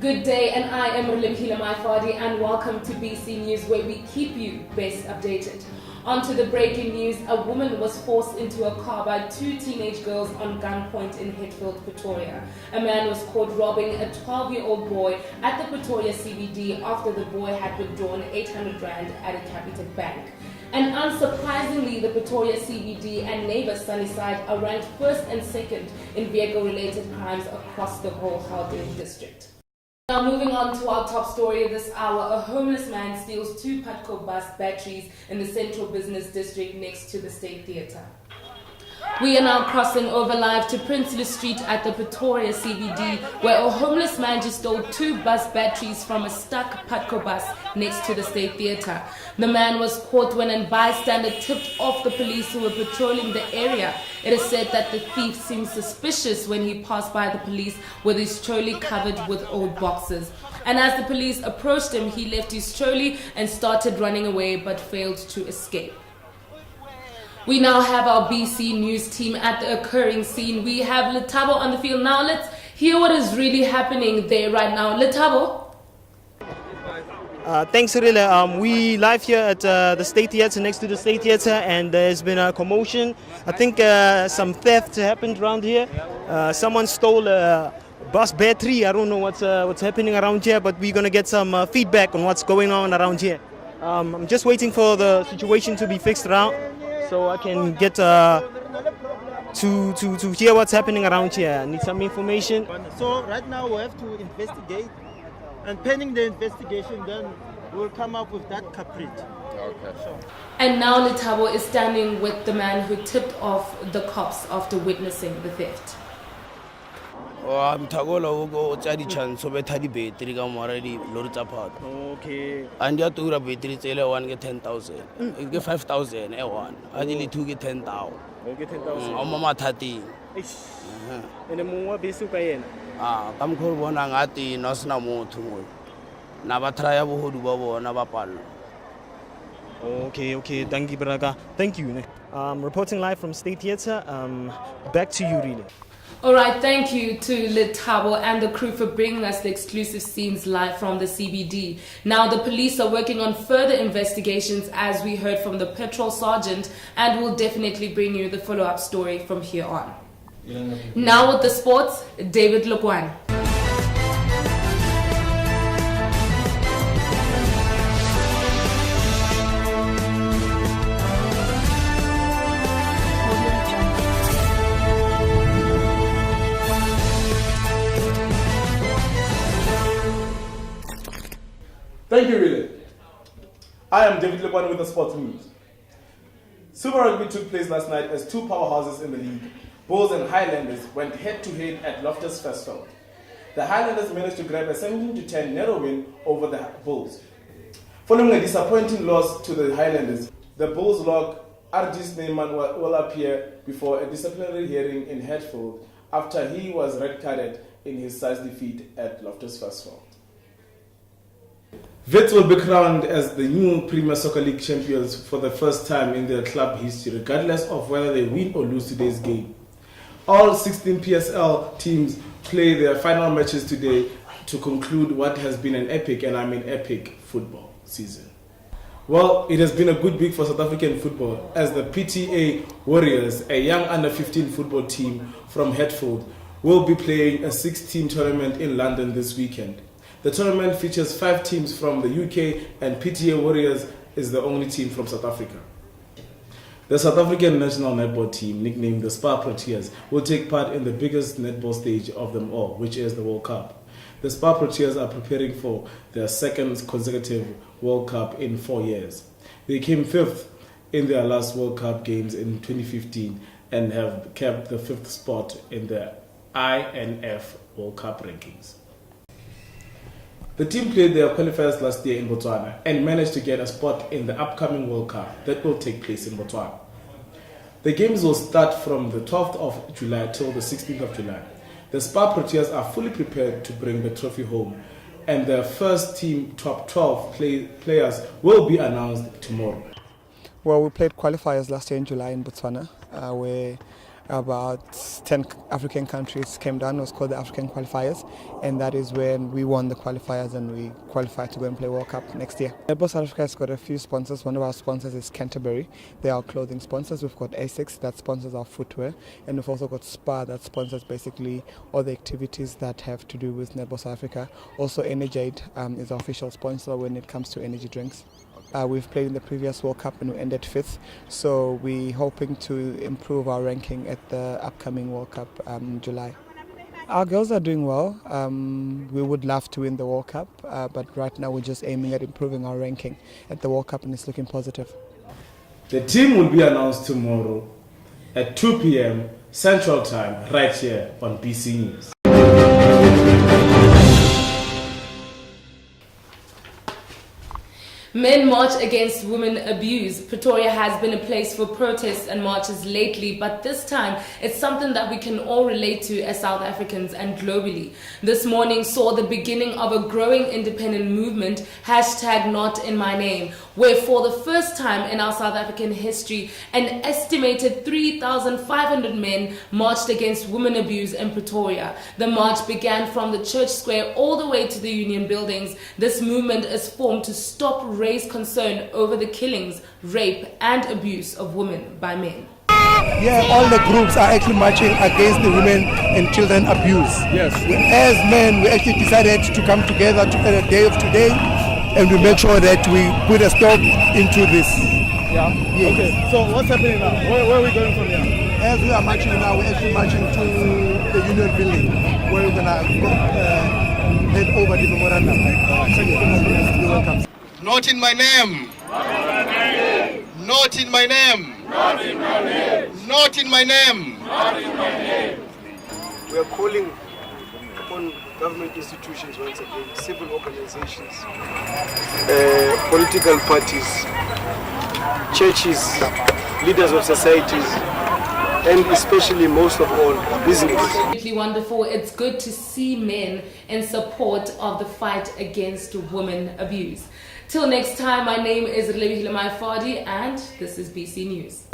Good day, and I am Mansardians and welcome to BC News, where we keep you best updated. On to the breaking news. A woman was forced into a car by two teenage girls on gunpoint in Hatfield, Pretoria. A man was caught robbing a 12-year-old boy at the Pretoria CBD after the boy had withdrawn 800 rand at a Capitec bank. And unsurprisingly, the Pretoria CBD and neighbour Sunnyside are ranked first and second in vehicle-related crimes across the whole Gauteng district. Now moving on to our top story this hour, a homeless man steals two Patco bus batteries in the central business district next to the State Theatre. We are now crossing over live to Prinsley Street at the Pretoria CBD, where a homeless man just stole two bus batteries from a stuck Patco bus next to the State Theatre. The man was caught when a bystander tipped off the police who were patrolling the area. It is said that the thief seemed suspicious when he passed by the police with his trolley covered with old boxes. And as the police approached him, he left his trolley and started running away but failed to escape. We now have our BC News team at the occurring scene. We have Letabo on the field. Now let's hear what is really happening there right now. Letabo? Thanks, Cyril. We live here at the State Theatre, next to the State Theatre, and there's been a commotion. I think some theft happened around here. Someone stole a bus battery. I don't know what's happening around here, but we're going to get some feedback on what's going on around here. I'm just waiting for the situation to be fixed around, so I can get to hear what's happening around here. I need some information. So right now we have to investigate, and pending the investigation, then we'll come up with that culprit. Okay. Sure. And now Letabo is standing with the man who tipped off the cops after witnessing the theft. Mthagola go tsadi chance so betha di battery ka mora di lori tsa phat. Okay. And ya tura battery tsele one ke 10,000. Ke 5,000 e one. A di le 2 ke 10,000. Okay, 10,000. O mama thati. Ene mongwa bese ka yena. Ka mkholo bona ngati no sna motho mo. Na ba try ya bohodu ba bona ba palo. Okay, thank you, Braga. Thank you. Reporting live from State Theatre. Back to you, really. Alright, thank you to Letabo and the crew for bringing us the exclusive scenes live from the CBD. Now the police are working on further investigations, as we heard from the patrol sergeant, and will definitely bring you the follow-up story from here on. Now with the sports, David Lukwan. Thank you, really. I am David Lebon with the sports news. Super Rugby took place last night as two powerhouses in the league, Bulls and Highlanders, went head-to-head at Loftus Versfeld. The Highlanders managed to grab a 17-10 narrow win over the Bulls. Following a disappointing loss to the Highlanders, the Bulls log Ardis Neyman will appear before a disciplinary hearing in Hatfield after he was red-carded in his side's defeat at Loftus Versfeld. Wits will be crowned as the new Premier Soccer League champions for the first time in their club history, regardless of whether they win or lose today's game. All 16 PSL teams play their final matches today to conclude what has been an epic, and I mean epic, football season. Well, it has been a good week for South African football, as the PTA Warriors, a young under-15 football team from Hatfield, will be playing a 6-team tournament in London this weekend. The tournament features 5 teams from the UK, and PTA Warriors is the only team from South Africa. The South African national netball team, nicknamed the Spa Proteas, will take part in the biggest netball stage of them all, which is the World Cup. The Spa Proteas are preparing for their second consecutive World Cup in 4 years. They came 5th in their last World Cup games in 2015 and have kept the 5th spot in the INF World Cup rankings. The team played their qualifiers last year in Botswana and managed to get a spot in the upcoming World Cup that will take place in Botswana. The games will start from the 12th of July till the 16th of July. The Spa Proteas are fully prepared to bring the trophy home, and their first team top 12 players will be announced tomorrow. Well, we played qualifiers last year in July in Botswana, where about 10 African countries came down. It was called the African Qualifiers, and that is when we won the qualifiers and we qualified to go and play World Cup next year. Netball South Africa has got a few sponsors. One of our sponsors is Canterbury. They are clothing sponsors. We've got ASICS that sponsors our footwear, and we've also got SPA that sponsors basically all the activities that have to do with Netball South Africa. Also Energade is our official sponsor when it comes to energy drinks. We've played in the previous World Cup and we ended 5th, so we're hoping to improve our ranking at the upcoming World Cup in July. Our girls are doing well. We would love to win the World Cup, but right now we're just aiming at improving our ranking at the World Cup, and it's looking positive. The team will be announced tomorrow at 2 p.m. Central Time, right here on BC News. Men march against women abuse. Pretoria has been a place for protests and marches lately, but this time it's something that we can all relate to as South Africans and globally. This morning saw the beginning of a growing independent movement, #NotInMyName, where for the first time in our South African history, an estimated 3,500 men marched against women abuse in Pretoria. The march began from the church square all the way to the union buildings. This movement is formed to stop raise concern over the killings, rape and abuse of women by men. Yeah, all the groups are actually marching against the women and children abuse. Yes. As men, we actually decided to come together to the day of today, and we make sure that we put a stop into this. Yeah. Yes. Okay. So what's happening now? Where are we going from here? As we are marching now, we're actually marching to the union building, where we're gonna head over the memorandum. You're welcome. Not in my name. Not in my name. Not in my name. Not in my name. Not in my name. We are calling upon government institutions once again, civil organizations, political parties, churches, leaders of societies, and especially most of all, business. Absolutely wonderful. It's good to see men in support of the fight against women abuse. Till next time, my name is Mansardians and this is BC News.